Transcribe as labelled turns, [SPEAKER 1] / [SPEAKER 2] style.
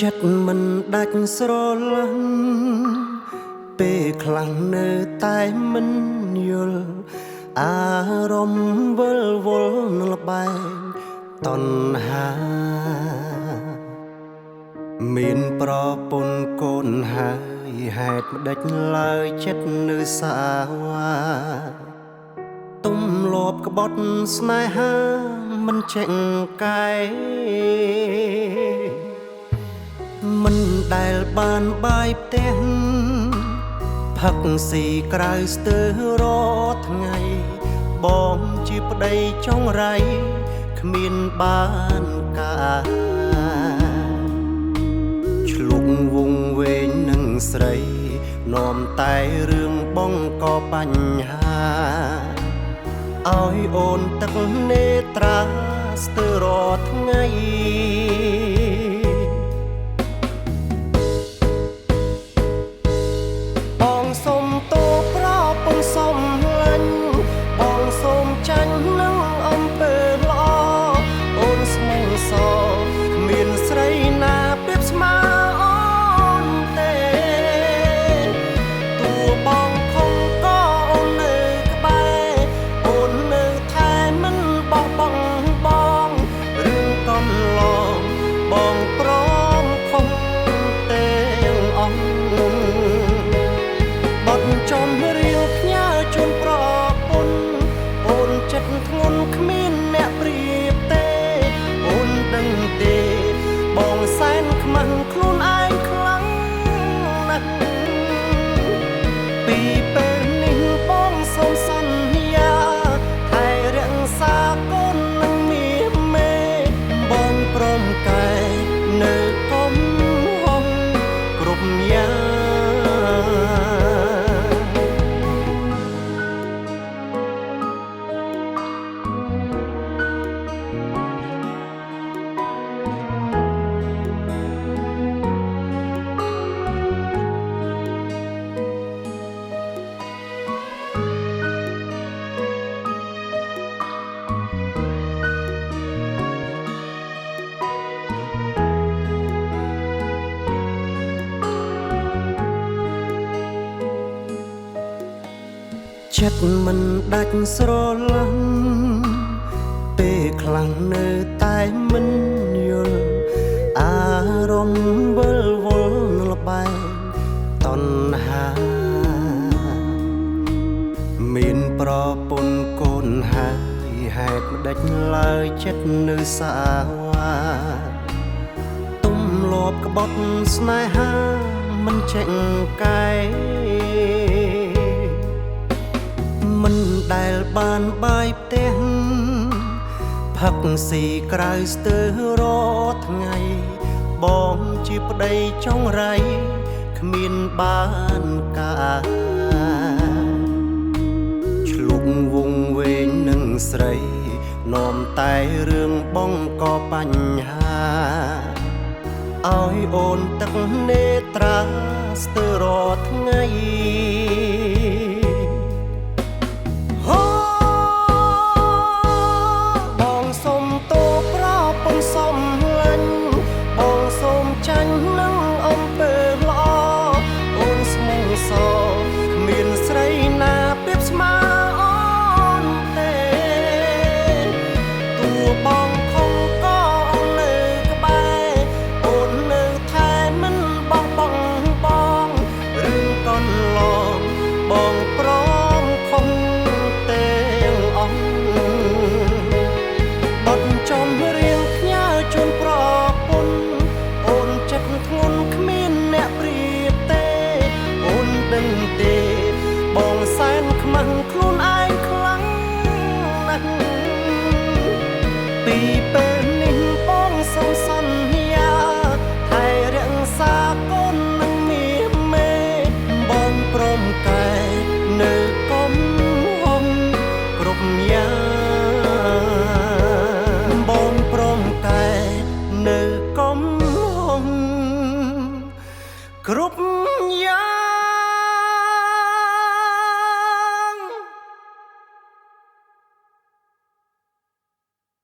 [SPEAKER 1] ចិត្តមិនដាច់ស្រឡាញ់ពេលខ្លាំងនៅតែមិនយល់អារម្មណ៍វិលវល់នឹងលបែងតណ្ហាមានប្រពន្ធកូនហើយហេតុម្ដេចឡើយចិត្តនៅសាវាទំលាប់ក្បត់ស្នេហាមិនចេញកែមិនដែលបានបាយផ្ទះផឹកស៊ីក្រៅស្ទើររាល់ថ្ងៃបងជាប្តីចង់រៃគ្មានបានការឆ្លុកវងវែងនឹងស្រីនាំតែរឿងបងក៏បញ្ហាឲ្យអូនទឹកនេត្រាស្ទើររាល់ថ្ងៃបងសុំតួប្រពន្ធសុំលាញ់បងសុំចាញ់នឹងអំពើល្អអូនស្មងសគ្មានស្រីណាប្រៀបស្មើអូនទេតួបងខំក៏អូននៅក្បែរអូននៅថែមិនបោះបង់បងរឿងកន្លងបងព្រមខំទេអស់បត់ចំរៀងផ្ញើជូនប្រពន្ធអូនចិត្តធ្ងន់គ្មានអ្នកប្រៀបទេអូនដឹងទេបងសែនខ្មាំងខ្លួនឯងខ្លាំងណាស់ពីពេលនេះបងសូមសន្យាថែរក្សាកូននឹងមានមេបងព្រមកែនៅកុំហងគ្រប់យ៉ាងចិត្តមិនដាច់ស្រឡាញ់ពេលខ្លាំងនៅតែមិនយល់អារម្មណ៍វិលវល់នឹងលបែងតណ្ហាមានប្រពន្ធកូនហើយហេតុម្ដេចឡើយចិត្តនៅសាវាទំលាប់ក្បត់ស្នេហាមិនចេញកែមិនដែលបានបាយផ្ទះផឹកស៊ីក្រៅស្ទើររាល់ថ្ងៃបងជាប្តីចង់រៃគ្មានបានការឆ្លុកវងវែងនឹងស្រីនាំតែរឿងបងក៏បញ្ហាឲ្យអូនទឹកនេត្រាស្ទើររាល់ថ្ងៃ